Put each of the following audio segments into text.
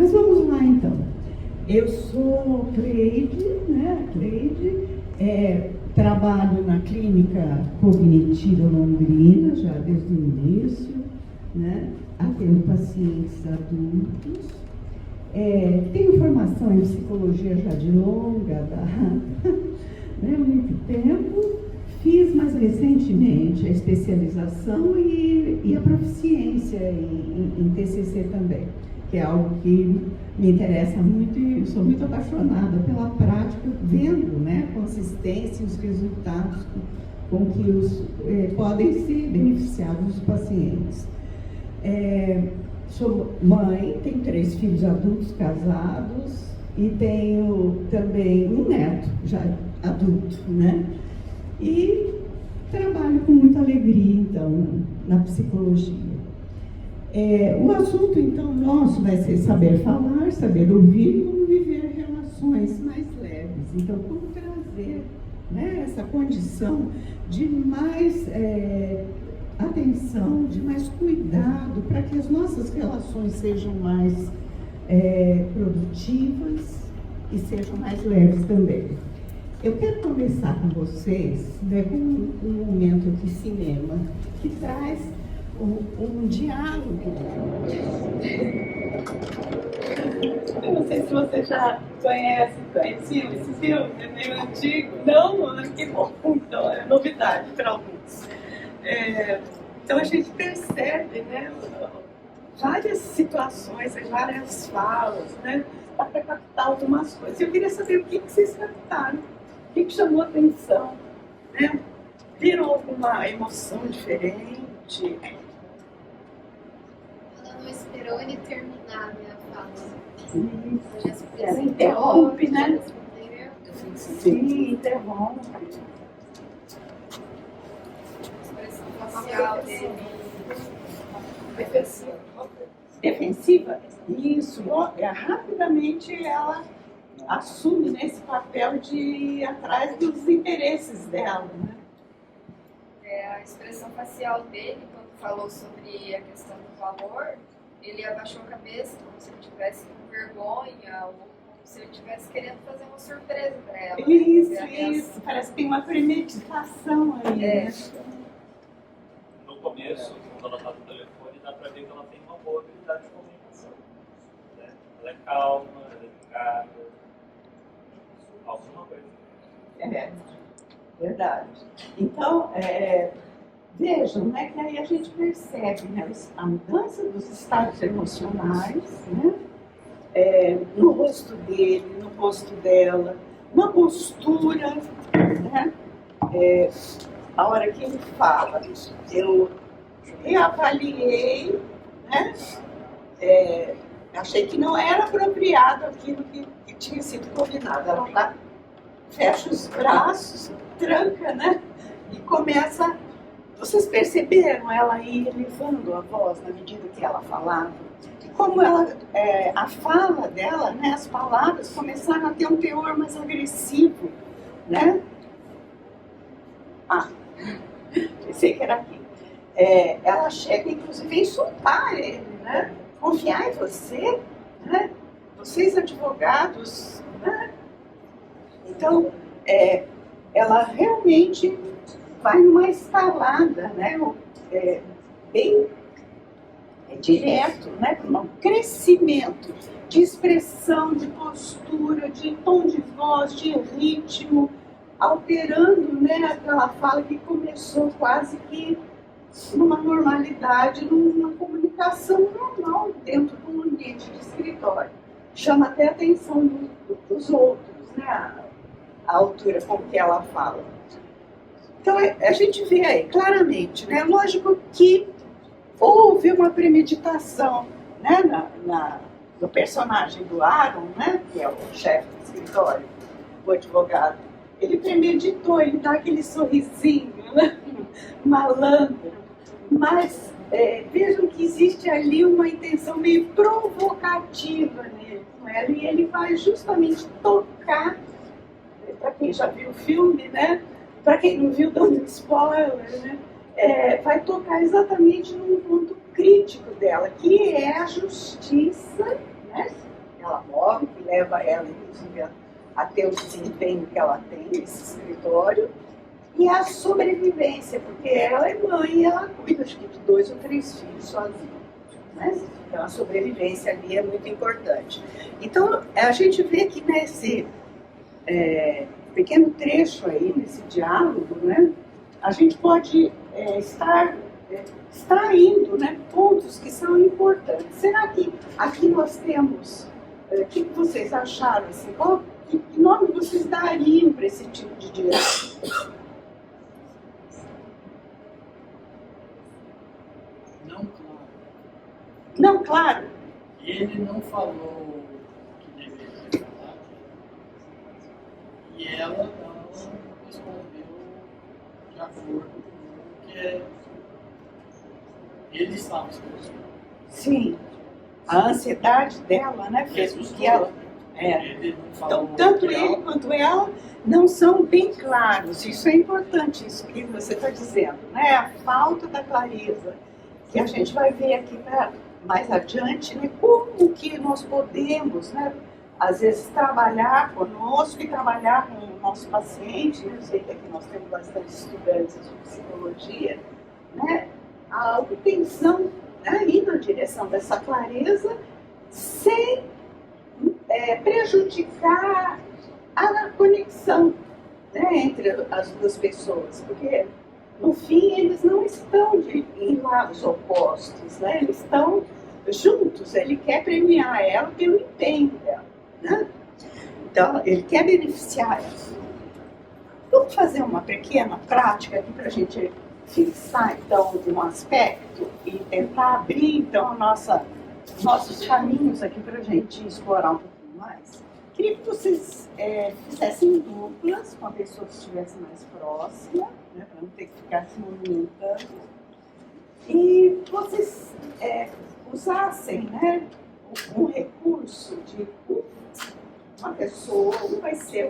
Mas vamos lá então. Eu sou Cleide, né? Trabalho na clínica cognitiva londrina já desde o início, né? Atendo pacientes adultos. Tenho formação em psicologia já de longa data, né? Muito tempo. Fiz mais recentemente a especialização e a proficiência em TCC também, que é algo que me interessa muito e sou muito apaixonada pela prática, vendo, né, a consistência e os resultados com que podem ser beneficiados os pacientes. Sou mãe, tenho 3 filhos adultos casados e tenho também um neto já adulto, né? E trabalho com muita alegria, então, na psicologia. O assunto, então, nosso vai ser saber falar, saber ouvir e como viver relações mais leves. Então, como trazer, né, essa condição de mais atenção, de mais cuidado, para que as nossas relações sejam mais produtivas e sejam mais leves também. Eu quero começar com vocês, né, com um momento de cinema que traz um diálogo. Eu não sei se você já conheciam esse filme, é meio antigo. Não, que bom, então é novidade para alguns. Então a gente percebe, né, várias situações, várias falas, né, dá para captar algumas coisas. Eu queria saber o que vocês captaram, o que chamou a atenção, né? Viram alguma emoção diferente? Ela não esperou ele terminar a minha fala. Ela interrompe, né? Entendeu? Sim, interrompe. A expressão facial dele. Defensiva? Isso. Rapidamente ela assume, né, esse papel de ir atrás dos interesses dela, né? A expressão facial dele, quando falou sobre a questão do valor, ele abaixou a cabeça como se ele estivesse com vergonha ou como se ele estivesse querendo fazer uma surpresa para ela. Isso. Parece que tem uma premeditação aí, né? No começo, quando ela está no telefone, dá para ver que ela tem uma boa habilidade de comunicação, né? Ela é calma, ela é educada, alguma coisa. Verdade. Então, vejam, né, que aí a gente percebe, né, a mudança dos estados emocionais, né, no rosto dele, no rosto dela, na postura, né, a hora que ele fala, eu reavaliei, né, achei que não era apropriado aquilo que tinha sido combinado. Ela tá, fecha os braços, tranca, né, e começa. Vocês perceberam ela ir elevando a voz na medida que ela falava? E como ela, a fala dela, né, as palavras começaram a ter um teor mais agressivo, né? Pensei que era aqui. Ela chega, inclusive, a insultar ele, né? Confiar em você, né? Vocês advogados, né? Então, ela realmente vai numa escalada, né, bem direto, né, um crescimento de expressão, de postura, de tom de voz, de ritmo, alterando, né, aquela fala que começou quase que numa normalidade, numa comunicação normal dentro de um ambiente de escritório. Chama até a atenção dos outros, né, a altura com que ela fala. Então, a gente vê aí claramente, né? Lógico que houve uma premeditação, né? No personagem do Aaron, né? Que é o chefe do escritório, o advogado. Ele premeditou, ele dá aquele sorrisinho, né? Malandro. Mas vejam que existe ali uma intenção meio provocativa nele, né? E ele vai justamente tocar, para quem já viu o filme, né? Para quem não viu, dando spoiler, né? Vai tocar exatamente num ponto crítico dela, que é a justiça, né? leva ela, inclusive, a ter o desempenho que ela tem nesse escritório. E a sobrevivência, porque ela é mãe e ela cuida, acho que de 2 ou 3 filhos sozinha. Né? Então, a sobrevivência ali é muito importante. Então, a gente vê que nesse pequeno trecho aí, nesse diálogo, né, a gente pode estar extraindo, né, pontos que são importantes. Será que aqui nós temos, o que vocês acharam? Assim, que nome vocês dariam para esse tipo de diálogo? Não, claro. Ele não falou o que deveria falar. E ela não respondeu de acordo com o que ele estava expressando. Sim. A ansiedade dela, né, fez com que ela... Ele não falou Então, tanto que ele quanto ela não são bem claros. Isso é importante, isso que você está dizendo, né? A falta da clareza. Que a gente vai ver aqui mais adiante, né? Como que nós podemos, né, às vezes, trabalhar conosco e trabalhar com o nosso paciente. Eu sei que aqui nós temos bastante estudantes de psicologia, né? A obtenção, né, ir na direção dessa clareza sem prejudicar a conexão, né, entre as duas pessoas, porque no fim eles não estão em lados opostos, né, eles estão juntos, ele quer premiar ela pelo empenho dela, né? Então ele quer beneficiar ela. Vamos fazer uma pequena prática aqui para a gente fixar então um aspecto e tentar abrir então nossos caminhos aqui para a gente explorar um pouquinho mais. Queria que vocês fizessem duplas com a pessoa que estivesse mais próxima, né, para não ter que ficar se movimentando. E vocês usassem, né, um recurso de uma pessoa, um vai ser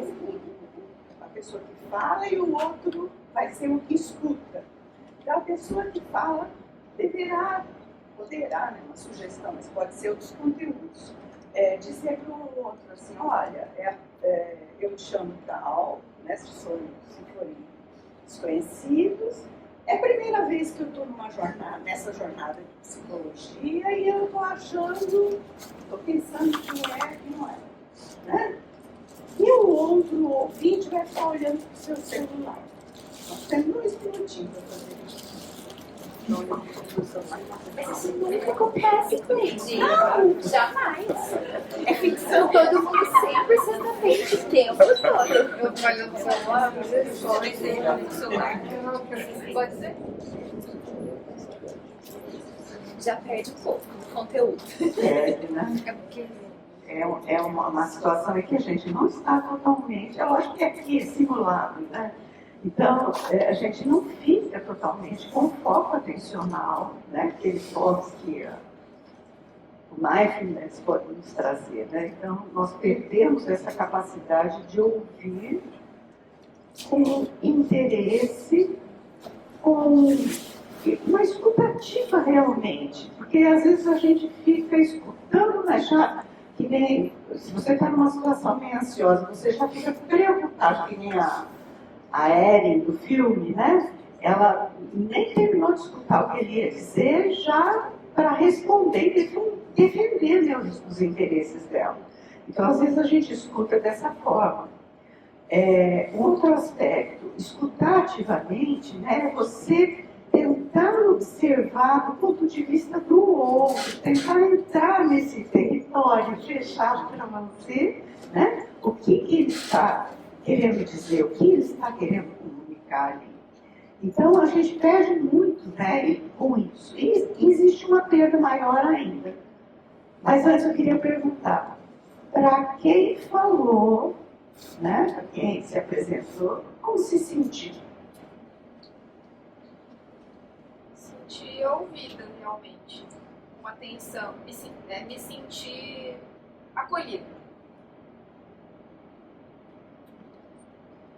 a pessoa que fala e o outro vai ser o que escuta. Então a pessoa que fala poderá, né, uma sugestão, mas pode ser outros conteúdos, dizer para o outro assim, olha, eu me chamo tal, né, se forem desconhecidos, é a primeira vez que eu estou nessa jornada de psicologia e eu estou pensando que não é, né? E o outro ouvinte vai ficar olhando para o seu celular. Nós temos 2 minutinhos para fazer isso. Isso nunca acontece, Cleide. Não, jamais. É ficção. Todo mundo 100% atende o tempo todo. Eu tô olhando no celular, você só no celular. Pode ser? Já perde um pouco do conteúdo. É uma situação em que a gente não está totalmente, eu acho que aqui é simulado, né? Então, a gente não fica totalmente com foco atencional, né? Que o mindfulness pode nos trazer, né? Então, nós perdemos essa capacidade de ouvir com interesse, com uma escutativa realmente, porque às vezes a gente fica escutando, mas já que nem, se você está numa situação meio ansiosa, você já fica preocupado, que nem a Erin do filme, né? Ela nem terminou de escutar o que ele ia dizer, já para responder e defender, né, os interesses dela. Então, às vezes a gente escuta dessa forma. Outro aspecto, escutar ativamente, né, é você tentar observar do ponto de vista do outro, tentar entrar nesse território fechado para você, né, o que ele está querendo dizer, o que ele está querendo comunicar ali. Então, a gente perde muito, né, com isso. E existe uma perda maior ainda. Mas antes eu queria perguntar, para quem falou, né, para quem se apresentou, como se sentiu? Senti ouvida, realmente. Com atenção. Me senti acolhida.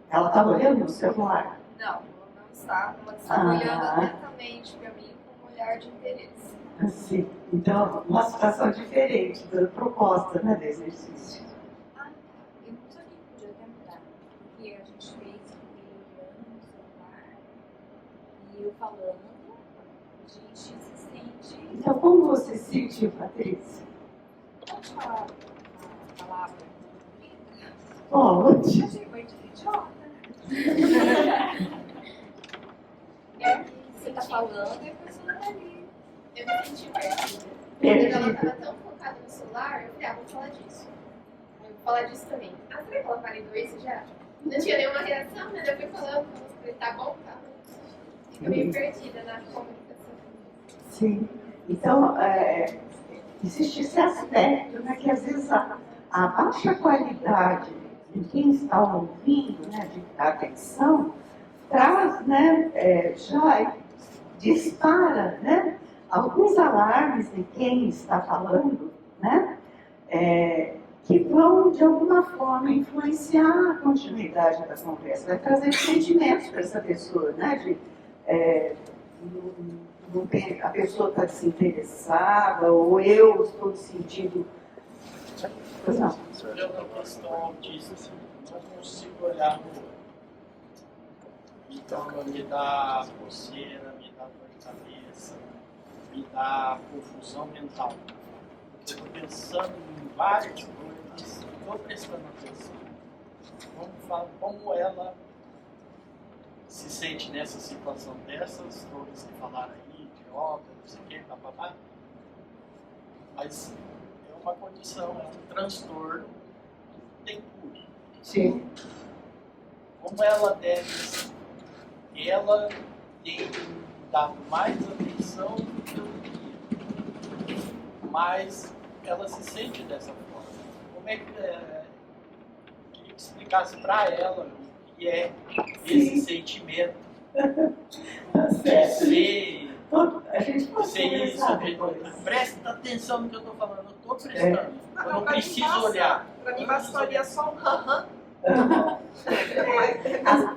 Ela estava olhando no celular? Não, ela não estava. Ela estava olhando atentamente para mim com um olhar de interesse. Sim. Então, uma situação diferente da proposta, né, do exercício. falando, a gente se sente. Então, como você se sentiu, Patrícia? Pode falar a palavra? Pode. Achei muito idiota. Você tá falando e a pessoa tá ali. Eu me senti perdida. Perdida. Ela estava tão focada no celular, eu falei, vou falar disso. Eu vou falar disso também. Será que ela validou isso já? Não tinha nenhuma reação, né? Eu fui falando, falei, tá bom, tá. Fico meio perdida na comunicação. Sim. Então, existe esse aspecto, né, que às vezes a baixa qualidade de quem está ouvindo, né, da atenção, traz, né, já dispara, né, alguns alarmes de quem está falando, né, que vão, de alguma forma, influenciar a continuidade da conversa, vai trazer sentimentos para essa pessoa, né, a pessoa está desinteressada, ou eu estou sentindo. Pois não. Eu na questão autista, assim, não consigo olhar no olho. Então, me dá coceira, me dá dor de cabeça, me dá confusão mental. Eu estou pensando em várias coisas, estou prestando atenção. Como ela se sente nessa situação dessas, todas que falaram aí, idiota, não sei o que, papapá. Mas é uma condição, é um transtorno que tem cura. Sim. Como ela tem dado mais atenção do que eu queria, mas ela se sente dessa forma. Como é que queria que explicasse para ela o que é esse sentimento de ser A gente pode ser isso? conversar depois. Presta atenção no que eu estou falando, eu estou prestando. Eu não pra mim preciso basta- olhar. Pra mim bastaria só um aham.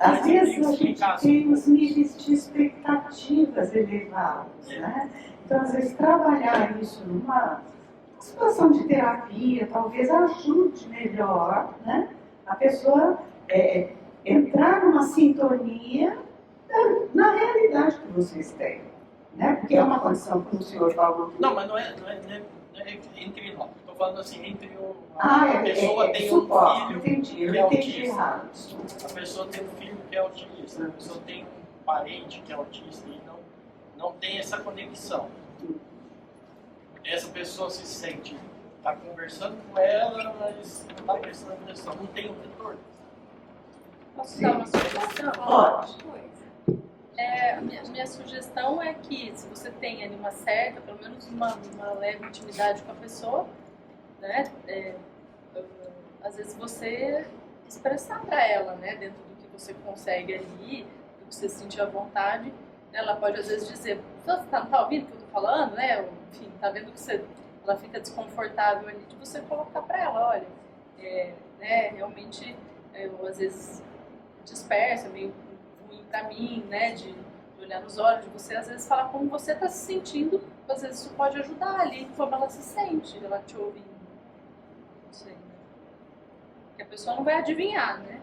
Às vezes a gente tem os níveis de expectativas elevados, né? Então, às vezes, trabalhar isso numa situação de terapia talvez ajude melhor, né? A pessoa entrar numa sintonia na realidade que vocês têm, né? Porque é uma condição que o senhor falou. Não, mas não é entre nós. Estou falando assim, entre A a pessoa tem suporte, um filho entendi, eu que é entendi autista. errado. A pessoa tem um filho que é autista, a pessoa tem um parente que é autista e não tem essa conexão. Essa pessoa se sente, está conversando com ela, mas não está prestando atenção, não tem um retorno. Posso dar uma sugestão? Pode. A minha sugestão é que, se você tem ali uma certa, pelo menos uma leve intimidade com a pessoa, né, às vezes você expressar para ela, né, dentro do que você consegue ali, do que você sentir à vontade, ela pode às vezes dizer, você não tá ouvindo o que eu tô falando, né, ou, enfim, tá vendo que ela fica desconfortável ali, de você colocar para ela, olha, né, realmente, eu às vezes disperso, é meio ruim para mim, né, de olhar nos olhos, de você às vezes falar como você está se sentindo, às vezes isso pode ajudar ali, como ela se sente, ela te ouvindo, não sei, né? Porque a pessoa não vai adivinhar, né?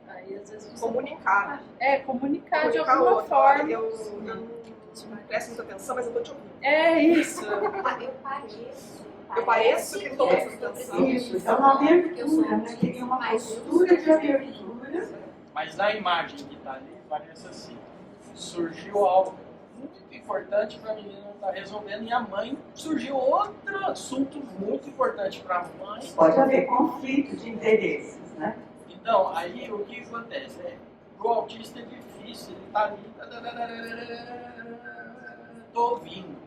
Aí às vezes você Comunicar. comunicar de Comunicar alguma outro. forma. Olha, eu não presto muita atenção, mas eu tô te ouvindo. É isso. Eu pareço que estou prestando atenção. Isso, então uma abertura, né? Teria uma postura de abertura. Mas na imagem que está ali, parece assim, surgiu algo muito importante para a menina estar resolvendo e a mãe surgiu outro assunto muito importante para a mãe. Pode haver conflito de interesses, né? Então, aí o que acontece? Para o autista é difícil, ele está ali, estou ouvindo.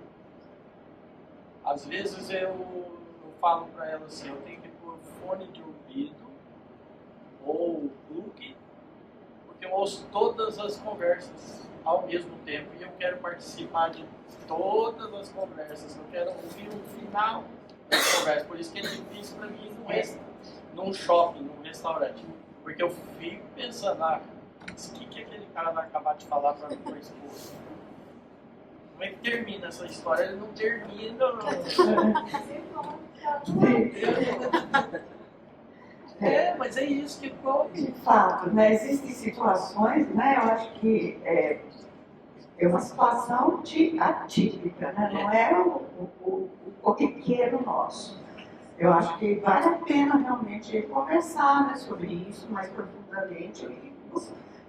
Às vezes eu falo para ela assim, eu tenho que pôr fone de ouvido ou plug, porque eu ouço todas as conversas ao mesmo tempo e eu quero participar de todas as conversas, eu quero ouvir o final das conversas, por isso que é difícil para mim num shopping, num restaurante, porque eu fico pensando, o que aquele cara vai acabar de falar para mim com a esposa? Como é que termina essa história? Ele não termina. Mas é isso que pode. De fato, né? Existem situações, né? Eu acho que é uma situação atípica, né? Não é o corriqueiro nosso. Eu acho que vale a pena realmente conversar, né, sobre isso mais profundamente. E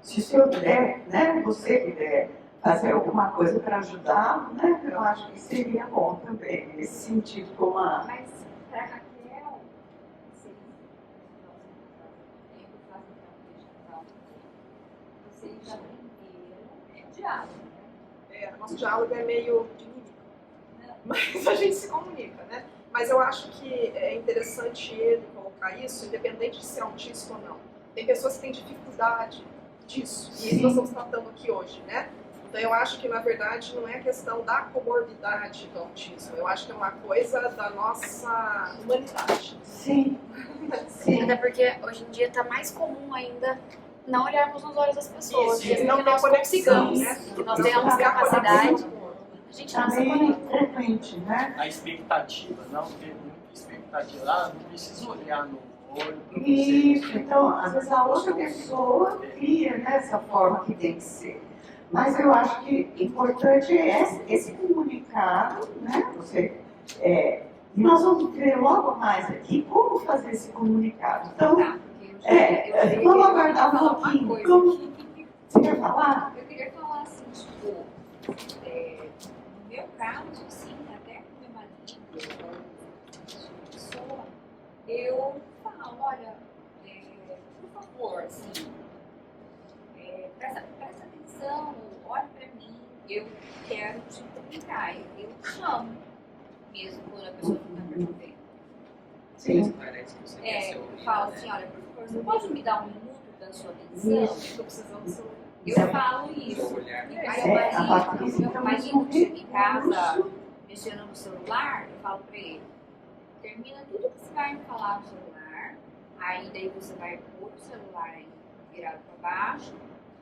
se o senhor puder, né, você puder fazer alguma coisa para ajudar, né, eu acho que seria bom também, nesse sentido, como a... Mas para Raquel, vocês já aprenderam diálogo, né? Nosso diálogo é meio de mímica, mas a gente se comunica, né? Mas eu acho que é interessante ele colocar isso, independente de ser autista ou não. Tem pessoas que têm dificuldade disso, e isso nós estamos tratando aqui hoje, né? Então eu acho que, na verdade, não é a questão da comorbidade do autismo, eu acho que é uma coisa da nossa humanidade. Sim. Sim. Até porque hoje em dia está mais comum ainda não olharmos nos olhos das pessoas, Isso, mesmo não que ter nós conexão, consigamos, né? que nós tenhamos capacidade, a gente não se Também conecta. frequente, né? A expectativa, não ter muita expectativa. Ah, não precisa olhar no olho para você. Isso, então, às vezes a outra pessoa cria, né, essa forma que tem que ser. Mas eu acho que importante é esse comunicado, né? E nós vamos ver logo mais aqui como fazer esse comunicado. Então, vamos aguardar um pouquinho. Como... Você quer falar? Eu queria falar assim, tipo, no meu caso, assim, até com meu marido, pessoa, eu falo, olha, por favor, assim, presta atenção, olha pra mim, eu quero te comunicar, eu te amo, mesmo quando a pessoa não está percebendo. Sim. Eu falo assim, olha, por favor, você pode me dar um minuto da sua atenção? Estou precisando do seu... Eu falo isso. Aí meu marido chega em casa mexendo no celular, eu falo pra ele, termina tudo que você vai me falar no celular, aí daí você vai pôr o celular aí virado pra baixo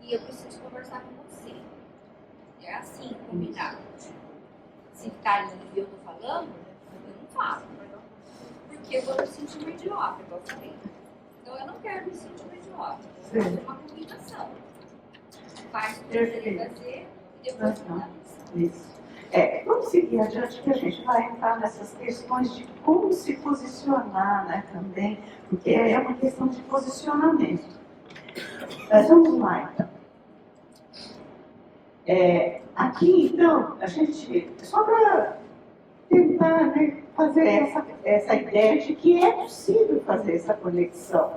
e eu preciso conversar com você. É assim, combinado. Se ficar ali e eu tô falando, eu não falo. Porque eu vou me sentir uma idiota, igual eu falei. Então eu não quero me sentir uma idiota. Eu vou fazer uma combinação. Faz o que você fazer e depois Isso. Vamos seguir adiante que a gente vai entrar nessas questões de como se posicionar, né, também, porque é uma questão de posicionamento. Mas vamos lá, então. Aqui, então, a gente, só para tentar, né, fazer essa ideia de que é possível fazer essa conexão.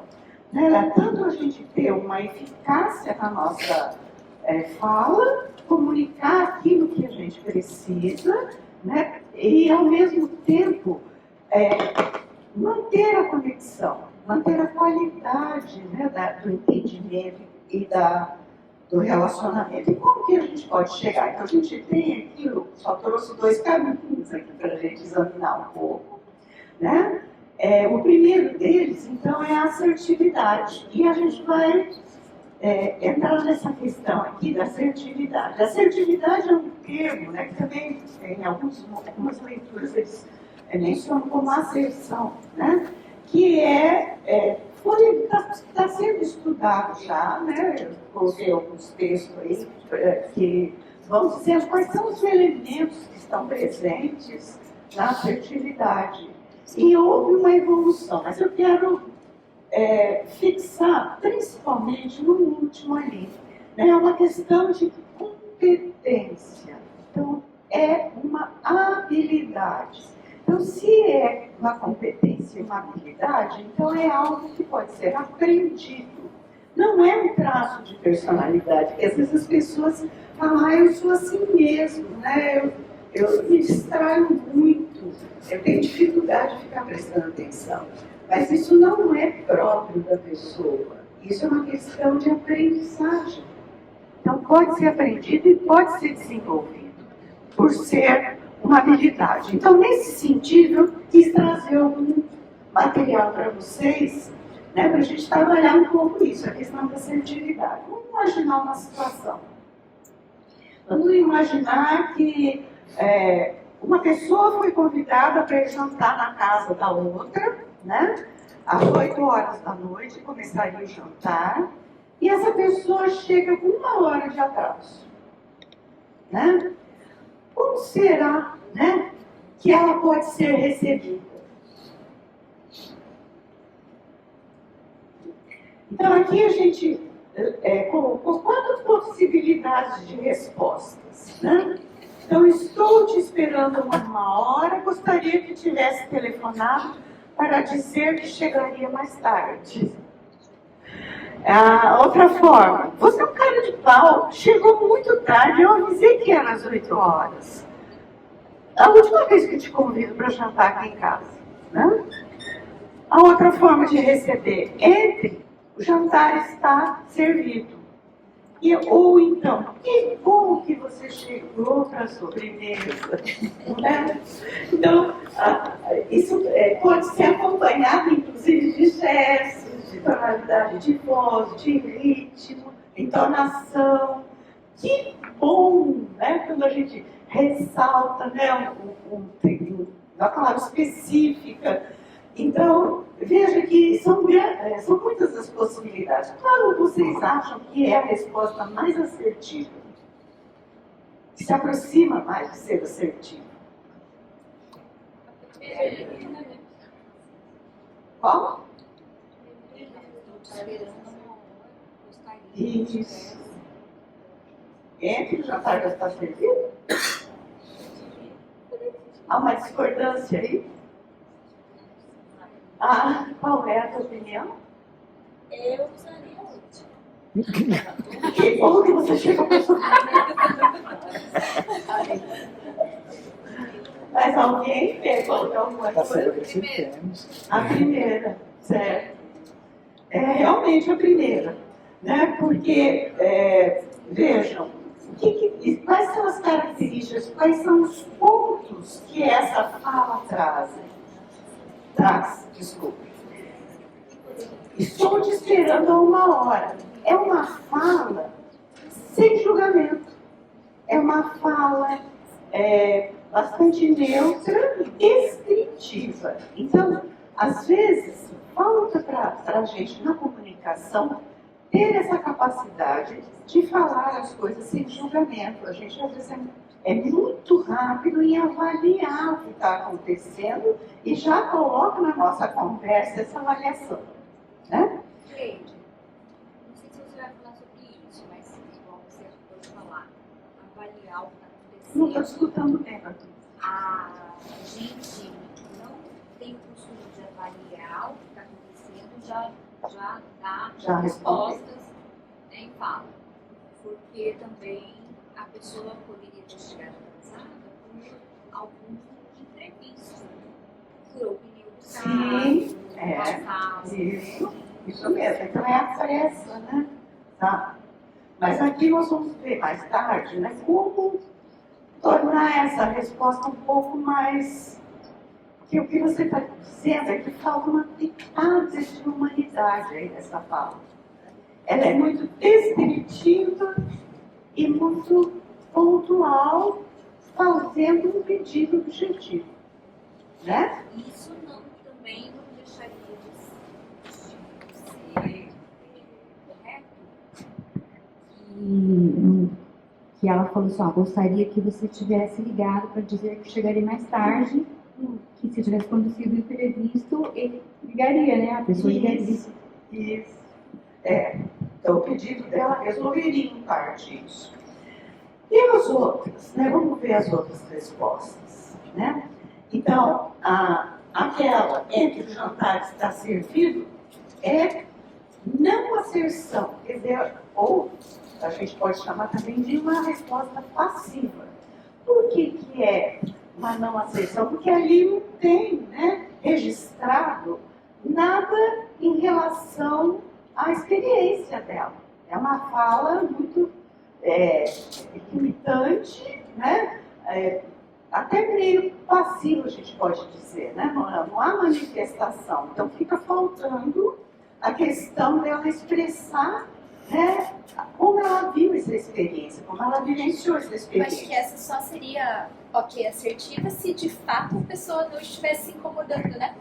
Né? Tanto a gente ter uma eficácia na nossa fala, comunicar aquilo que a gente precisa, né? E, ao mesmo tempo, manter a conexão, manter a qualidade, né, do entendimento e do relacionamento. E como que a gente pode chegar? Então, a gente tem aqui, eu só trouxe 2 caminhos aqui para a gente examinar um pouco. Né? O primeiro deles, então, é a assertividade. E a gente vai entrar nessa questão aqui da assertividade. A assertividade é um termo, né, que também em algumas leituras eles mencionam como asserção, né, que está sendo estudado já, né, eu coloquei alguns textos aí que vão dizer quais são os elementos que estão presentes na assertividade. E houve uma evolução, mas eu quero fixar principalmente no último ali. Né? É uma questão de competência. Então, é uma habilidade. Então, se é uma competência e uma habilidade, então é algo que pode ser aprendido. Não é um traço de personalidade, porque às vezes as pessoas falam, eu sou assim mesmo, né? Eu me distraio muito, eu tenho dificuldade de ficar prestando atenção. Mas isso não é próprio da pessoa, isso é uma questão de aprendizagem. Então pode ser aprendido e pode ser desenvolvido, por ser uma habilidade. Então, nesse sentido, eu quis trazer algum material para vocês, né, para a gente trabalhar um pouco isso, a questão da assertividade. Vamos imaginar uma situação. Vamos imaginar que uma pessoa foi convidada para ir jantar na casa da outra, né? Às 8 horas da noite começaria o jantar, e essa pessoa chega com 1 hora de atraso. né? Como será, né, que ela pode ser recebida? Então, aqui a gente colocou 4 possibilidades de respostas, né? Então, estou te esperando uma hora, gostaria que tivesse telefonado para dizer que chegaria mais tarde. Outra forma, você é um cara de pau, chegou muito tarde, eu avisei que era às 8 horas. A última vez que te convido para jantar aqui em casa, né? A outra forma de receber, entre, o jantar está servido. Ou então, que bom que você chegou para a sobremesa. Né? Então, isso pode ser acompanhado, inclusive, de gestos, de tonalidade de voz, de ritmo, entonação. Que bom, né? Quando a gente ressalta, né, uma palavra específica. Então, veja que são muitas as possibilidades. Qual vocês acham que é a resposta mais assertiva? Que se aproxima mais de ser assertiva? Qual? Isso. Entre o jantar já está servido? Há uma discordância aí? Qual é a tua opinião? Eu usaria a última. Que bom que você chegou para sua Mas alguém pegou alguma coisa? A primeira, certo. É realmente a primeira. Né? Porque, vejam, quais são as características, quais são os pontos que essa fala traz? Desculpe. Estou te esperando há uma hora. É uma fala sem julgamento. É uma fala bastante neutra e descritiva. Então, às vezes, falta para a gente na comunicação ter essa capacidade de falar as coisas sem julgamento. A gente, às vezes, é muito rápido em avaliar o que está acontecendo e já coloca na nossa conversa essa avaliação. Né? Cleide, não sei se você vai falar sobre isso, mas igual você pode falar, avaliar o que está acontecendo. Não estou escutando bem, Arthur. A gente não tem o costume de avaliar o que está acontecendo, já dá respostas, em fala. Porque também a pessoa poderia ter chegado atrasada por algum imprevisto, furou o pneu do carro, isso mesmo. Então é a pressa, né? Tá. Mas aqui nós vamos ver mais tarde, né, como tornar essa resposta um pouco mais... Porque o que você está dizendo é que falta uma pitada de humanidade aí nessa fala. Ela é muito descritiva e muito pontual, fazendo um pedido objetivo. Né? Isso também não deixaria de ser correto? Que ela falou assim, gostaria que você tivesse ligado para dizer que chegaria mais tarde, que se tivesse acontecido o imprevisto, ele ligaria, né? A pessoa ligaria. Isso. Então, o pedido dela resolveria em parte isso. E as outras, né? Vamos ver as outras respostas, né? Então, aquela entre o jantar está servido é não asserção, quer dizer, ou a gente pode chamar também de uma resposta passiva. Por que é uma não asserção? Porque ali não tem, né, registrado nada em relação à experiência dela. É uma fala muito limitante, né? Até meio passivo, a gente pode dizer, né? Não há manifestação. Então fica faltando a questão dela expressar né, como ela viu essa experiência, como ela vivenciou essa Eu acho experiência. que essa só seria, ok, assertiva se de fato a pessoa não estivesse se incomodando, né?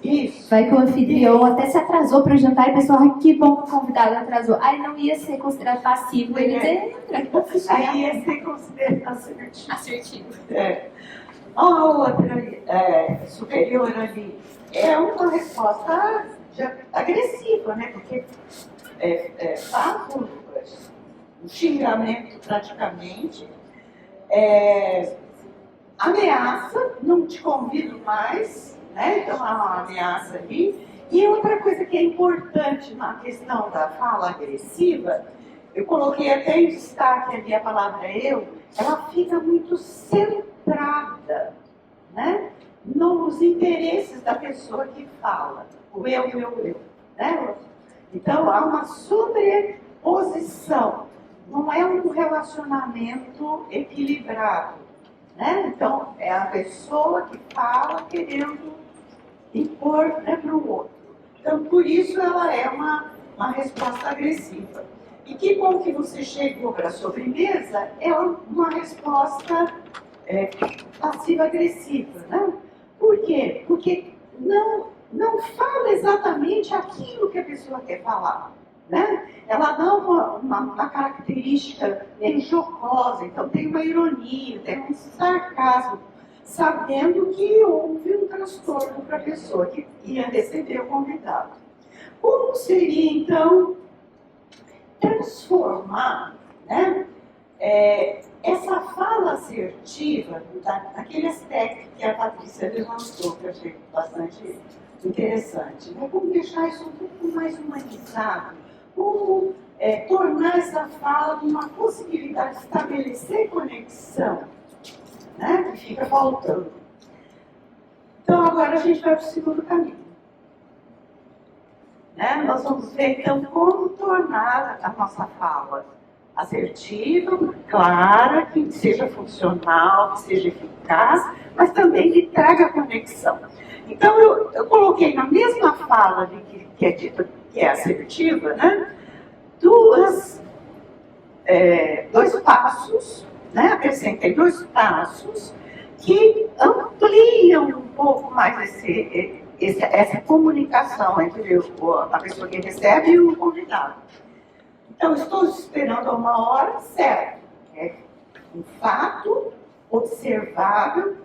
Isso. Vai que o anfitrião até se atrasou para o jantar e o pessoal, ah, que bom que o convidado atrasou. Aí não ia ser considerado passivo, ele entra. Aí ia ser considerado assertivo. Assertivo. A outra superior ali é uma resposta agressiva, né? Porque faz um xingamento praticamente, ameaça, não te convido mais, né? Então há uma ameaça ali. E outra coisa que é importante na questão da fala agressiva, eu coloquei até em destaque ali a palavra eu, ela fica muito centrada, né, nos interesses da pessoa que fala, o eu, né? Então há uma sobreposição, não é um relacionamento equilibrado, né? Então é a pessoa que fala querendo impor, né, para o outro. Então por isso ela é uma resposta agressiva. E que bom que você chegou para a sobremesa, é uma resposta passiva-agressiva, né? Por quê? Porque não fala exatamente aquilo que a pessoa quer falar, né? Ela dá uma característica meio jocosa, então tem uma ironia, tem um sarcasmo, sabendo que houve um transtorno para a pessoa que ia receber o convidado. Como seria, então, transformar, né, essa fala assertiva naquele aspecto que a Patrícia levantou, que eu achei bastante interessante, né? Como deixar isso um pouco mais humanizado, como tornar essa fala uma possibilidade de estabelecer conexão, né, que fica faltando. Então agora a gente vai para o segundo caminho. Né? Nós vamos ver então como tornar a nossa fala assertiva, clara, que seja funcional, que seja eficaz, mas também que traga conexão. Então eu coloquei na mesma fala que é dita que é assertiva, né, dois passos, né, acrescentei 2 passos que ampliam um pouco mais essa comunicação entre a pessoa que recebe e o convidado. Então, estou esperando a uma hora certa. É um fato observável,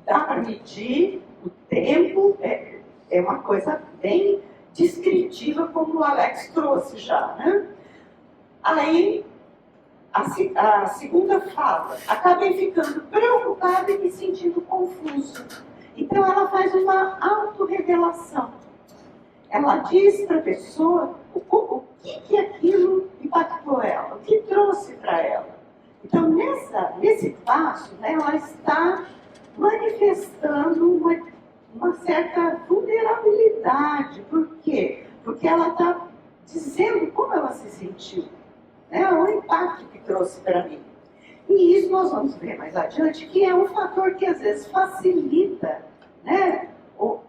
dá para medir o tempo, é uma coisa bem descritiva, como o Alex trouxe já, né? Aí, a segunda fala, acabei ficando preocupada e me sentindo confuso. Então, ela faz uma autorrevelação. Ela diz para a pessoa o que aquilo impactou ela, o que trouxe para ela. Então, nesse passo, né, ela está manifestando uma certa vulnerabilidade. Por quê? Porque ela está dizendo como ela se sentiu, né, o impacto que trouxe para mim. E isso nós vamos ver mais adiante, que é um fator que às vezes facilita, né,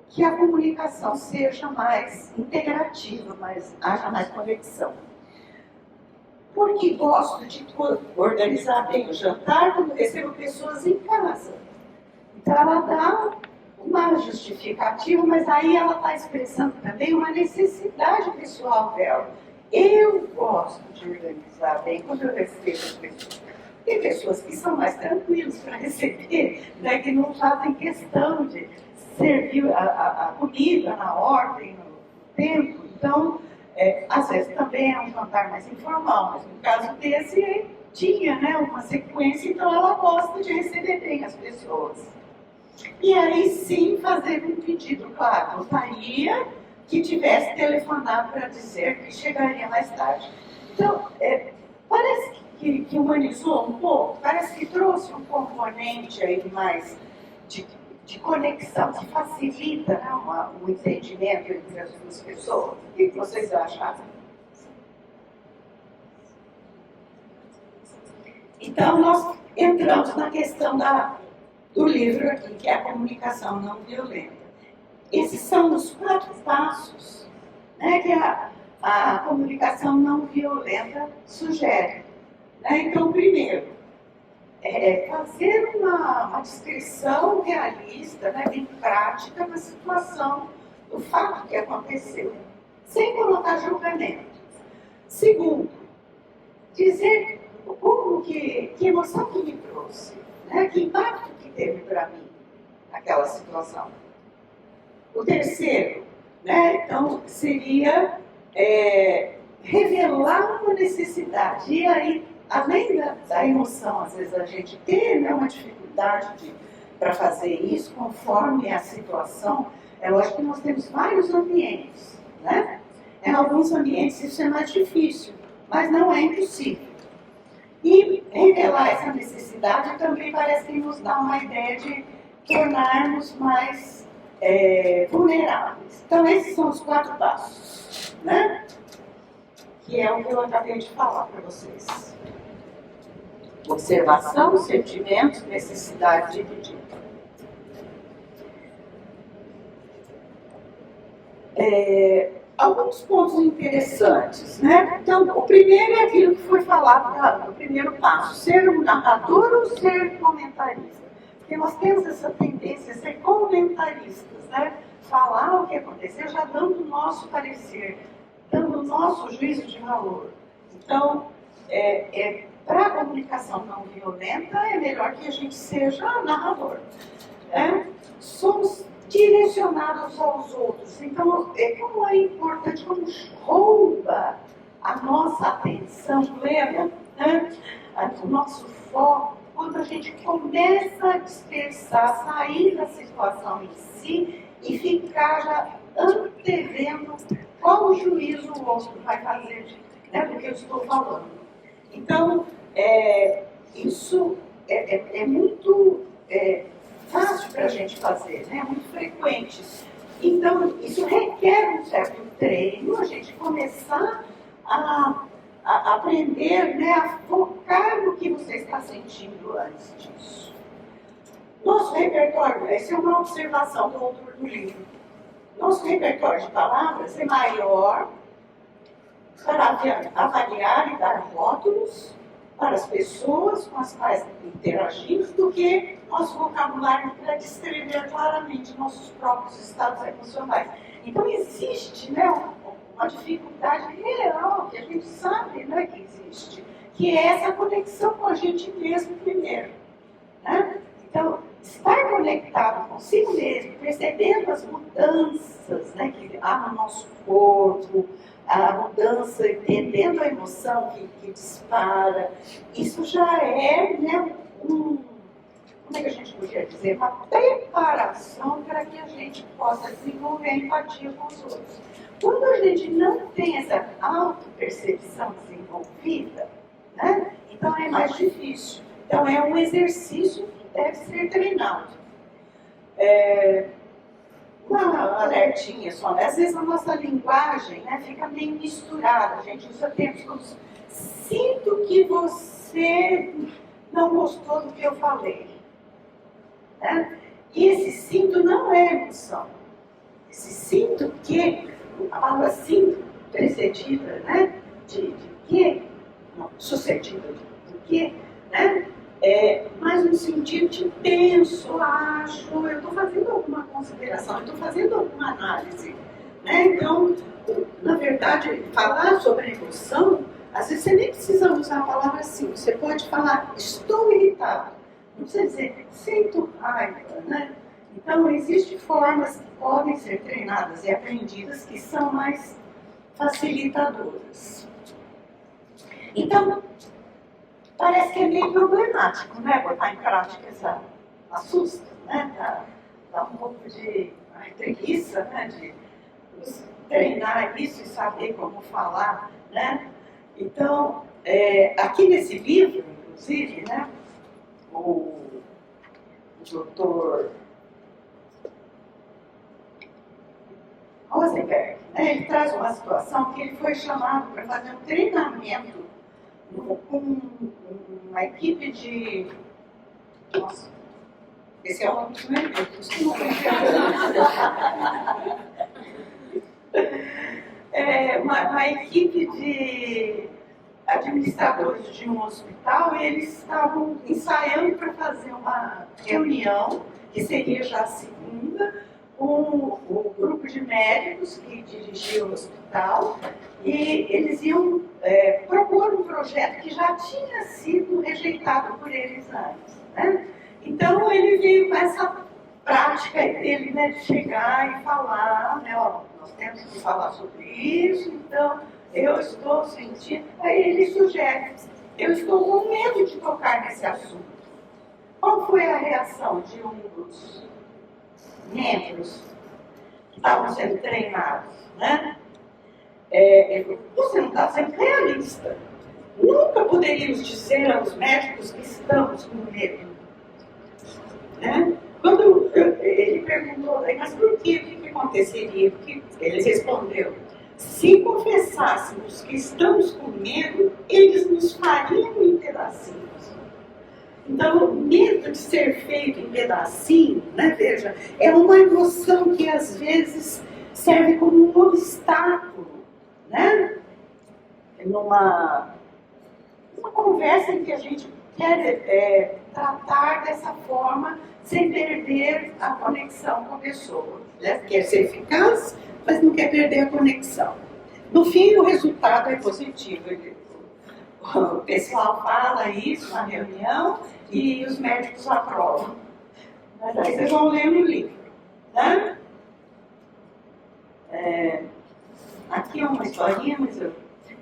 que a comunicação seja mais integrativa, haja mais conexão. Porque gosto de organizar bem o jantar quando recebo pessoas em casa. Então ela dá uma justificativa, mas aí ela está expressando também uma necessidade pessoal dela. Eu gosto de organizar bem quando eu recebo as pessoas. Tem pessoas que são mais tranquilas para receber, né, que não fazem questão de servir a comida na ordem, no tempo. Então, às vezes também é um jantar mais informal, mas no caso desse tinha, né, uma sequência, então ela gosta de receber bem as pessoas. E aí sim fazer um pedido, claro, gostaria que tivesse telefonado para dizer que chegaria mais tarde. Então, parece que humanizou um pouco, parece que trouxe um componente aí mais de conexão, que facilita, né, o entendimento entre as duas pessoas. O que vocês acham? Então, nós entramos na questão do livro aqui, que é a comunicação não violenta. Esses são os 4 passos, né, que a a comunicação não violenta sugere. Né? Então, primeiro, fazer uma descrição realista, né, bem prática da situação, do fato que aconteceu, sem colocar julgamento. Segundo, dizer como que emoção que me trouxe, né, que impacto que teve para mim aquela situação. O terceiro, né, então, seria revelar uma necessidade. E aí, além da emoção, às vezes a gente tem, né, uma dificuldade para fazer isso conforme a situação. É lógico que nós temos vários ambientes, né? Em alguns ambientes isso é mais difícil, mas não é impossível. E revelar essa necessidade também parece que nos dá uma ideia de tornarmos mais vulneráveis. Então, esses são os 4 passos, né? Que é o que eu acabei de falar para vocês. Observação, sentimentos, necessidade dividida. Alguns pontos interessantes, né? Então, o primeiro é aquilo que foi falado no primeiro passo, ser um narrador ou ser comentarista. Porque nós temos essa tendência a ser comentaristas, né? Falar o que aconteceu, já dando o nosso parecer, dando o nosso juízo de valor. Então, para a comunicação não violenta, é melhor que a gente seja narrador. Né? Somos direcionados aos outros. Então, como é importante, como rouba a nossa atenção plena, né? O nosso foco, quando a gente começa a dispersar, sair da situação em si e ficar já antevendo qual o juízo o outro vai fazer, né, do que eu estou falando. Então, isso é muito fácil para a gente fazer, né? É muito frequente. Então, isso requer um certo treino, a gente começar a aprender, né, a focar no que você está sentindo antes disso. Nosso repertório, essa é uma observação do autor do livro, nosso repertório de palavras é maior para avaliar e dar rótulos para as pessoas com as quais interagimos do que nosso vocabulário para descrever claramente nossos próprios estados emocionais. Então existe, né, uma dificuldade real, que a gente sabe, né, que existe, que é essa conexão com a gente mesmo primeiro. Né? Então, estar conectado consigo mesmo, percebendo as mudanças, né, que há no nosso corpo, a mudança, entendendo a emoção que dispara, isso já é, né, como é que a gente podia dizer? Uma preparação para que a gente possa desenvolver a empatia com os outros. Quando a gente não tem essa autopercepção desenvolvida, né, então é mais difícil. Então é um exercício que deve ser treinado. Uma alertinha só, né? Às vezes a nossa linguagem, né, fica meio misturada, a gente usa termos como sinto que você não gostou do que eu falei. Né? E esse sinto não é emoção. Esse sinto que, a palavra sinto precedida, né, de quê? Não, sucedida de quê? Né? Mas no sentido de penso, acho, eu estou fazendo alguma consideração, eu estou fazendo alguma análise. Né? Então, na verdade, falar sobre emoção, às vezes você nem precisa usar a palavra assim, você pode falar, estou irritado. Não precisa dizer, sinto raiva. Né? Então, existem formas que podem ser treinadas e aprendidas que são mais facilitadoras. Então, parece que é meio problemático, né? Botar em prática essa assusta, né? Dá um pouco de preguiça, né? De treinar isso e saber como falar, né? Então, aqui nesse livro, inclusive, né? O doutor Rosenberg, né? Ele traz uma situação que ele foi chamado para fazer um treinamento com uma equipe de... Nossa, esse é o nome dos meus livros, uma equipe de administradores de um hospital, eles estavam ensaiando para fazer uma reunião, que seria já a segunda, com o grupo de médicos que dirigia o hospital, e eles iam propor um projeto que já tinha sido rejeitado por eles antes, né? Então ele veio com essa prática dele, né, de chegar e falar, né, ó, nós temos que falar sobre isso, então eu estou sentindo. Aí ele sugere, eu estou com medo de tocar nesse assunto. Qual foi a reação de um dos membros que estavam sendo treinados, né? Ele falou, você não está sendo realista. Nunca poderíamos dizer aos médicos que estamos com medo. Né? Quando ele perguntou, mas por quê? O que aconteceria? Porque ele respondeu, se confessássemos que estamos com medo, eles nos fariam em pedacinhos. Então, o medo de ser feito em pedacinho, né, veja, é uma emoção que às vezes serve como um obstáculo, né? Numa conversa em que a gente quer tratar dessa forma sem perder a conexão com a pessoa. Né? Quer ser eficaz, mas não quer perder a conexão. No fim, o resultado é positivo. O pessoal fala isso na reunião e os médicos aprovam. Mas aí vocês vão ler no livro. Né? Aqui é uma historinha, mas eu...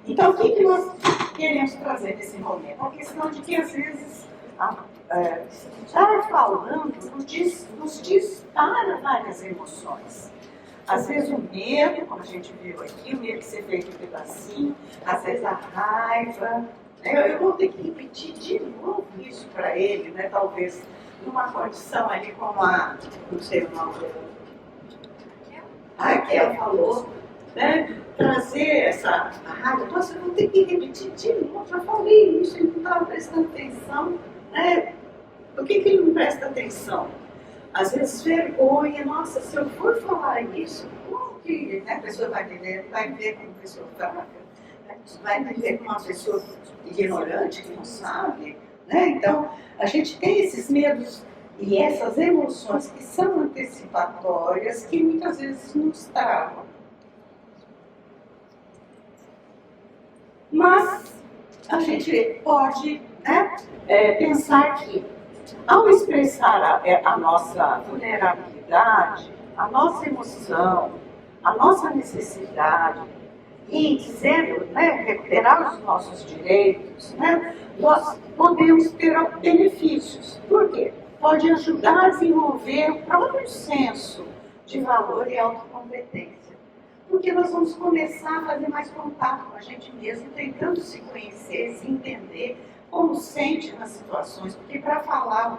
Então, o que nós queremos trazer nesse momento? A questão de que, às vezes, estar falando nos dispara várias emoções. Às vezes o medo, como a gente viu aqui, o medo de ser feito em pedacinho, às vezes a raiva. Eu vou ter que repetir de novo isso para ele, né? Talvez numa condição ali como não sei o nome, a Raquel falou, né? Trazer essa raiva. Nossa, eu vou ter que repetir de novo, já falei isso, ele não estava prestando atenção, né? Por que ele não presta atenção? Às vezes vergonha, nossa, se eu for falar isso, como que, né, a pessoa vai ver como uma pessoa fraca, né? Vai viver como uma pessoa ignorante, que não sabe, né? Então, a gente tem esses medos e essas emoções que são antecipatórias, que muitas vezes nos travam. Mas a gente pode, né, pensar que, ao expressar a nossa vulnerabilidade, a nossa emoção, a nossa necessidade, e dizendo, né, recuperar os nossos direitos, né, nós podemos ter benefícios. Por quê? Pode ajudar a desenvolver o próprio senso de valor e autocompetência. Porque nós vamos começar a fazer mais contato com a gente mesmo, tentando se conhecer, se entender como sente nas situações. Porque para falar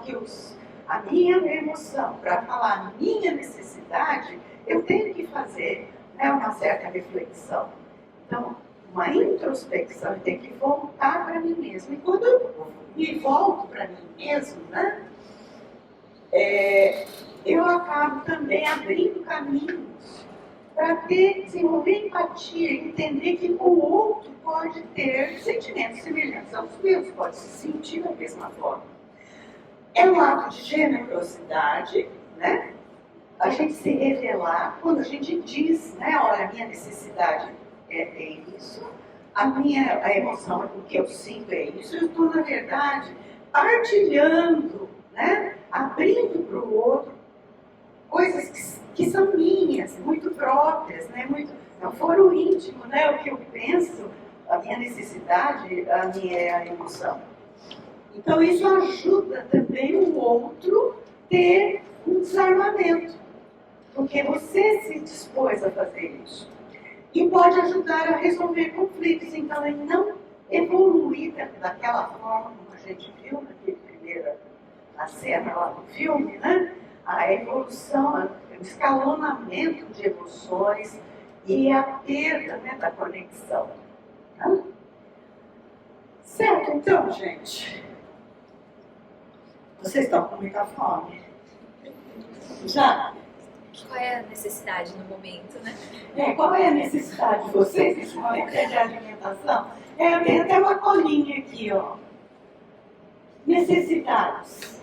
a minha emoção, para falar a minha necessidade, eu tenho que fazer, né, uma certa reflexão. Então, uma introspecção, eu tenho que voltar para mim mesmo. E quando eu me volto para mim mesmo, né, eu acabo também abrindo caminhos para desenvolver empatia, entender que o outro pode ter sentimentos semelhantes aos meus, pode se sentir da mesma forma. É um ato de generosidade, né? A gente se revelar quando a gente diz, né? Olha, a minha necessidade é isso, a emoção, o que eu sinto é isso. Eu estou, na verdade, partilhando, né? Abrindo para o outro coisas que são minhas, muito próprias, né? É um foro íntimo, né? O que eu penso, a minha necessidade, a minha emoção. Então isso ajuda também o outro ter um desarmamento, porque você se dispôs a fazer isso. E pode ajudar a resolver conflitos, então em não evoluir daquela forma como a gente viu na cena lá do filme, né? A evolução, o escalonamento de emoções e a perda, né, da conexão. Tá? Certo, então, gente? Vocês estão com muita fome? Já? qual é a necessidade no momento, né? Qual é a necessidade de vocês nesse momento de alimentação? Eu tenho até uma colinha aqui, ó. Necessidades.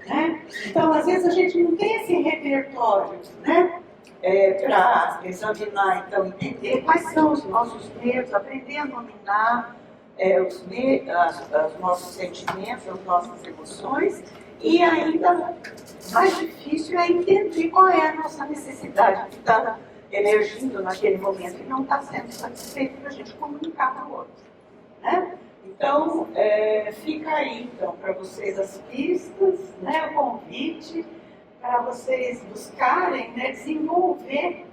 Né? Então, às vezes, a gente não tem esse repertório, né? Para examinar, então, entender quais são os nossos medos, aprender a dominar os nossos sentimentos, as nossas emoções, e ainda mais difícil é entender qual é a nossa necessidade que está emergindo naquele momento e não está sendo satisfeita para a gente comunicar para o outro. Né? Então, fica aí então, para vocês as pistas, né, o convite para vocês buscarem, né, desenvolver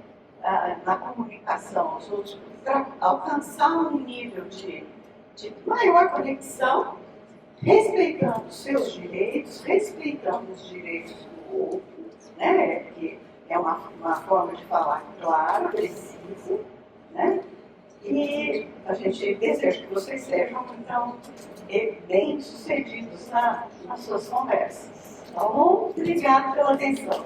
na comunicação aos outros, para alcançar um nível de maior conexão, respeitando os seus direitos, respeitando os direitos do outro, né, que é uma forma de falar clara, precisa, né? E a gente deseja que vocês sejam, então, bem-sucedidos nas suas conversas. Tá bom? Obrigada pela atenção.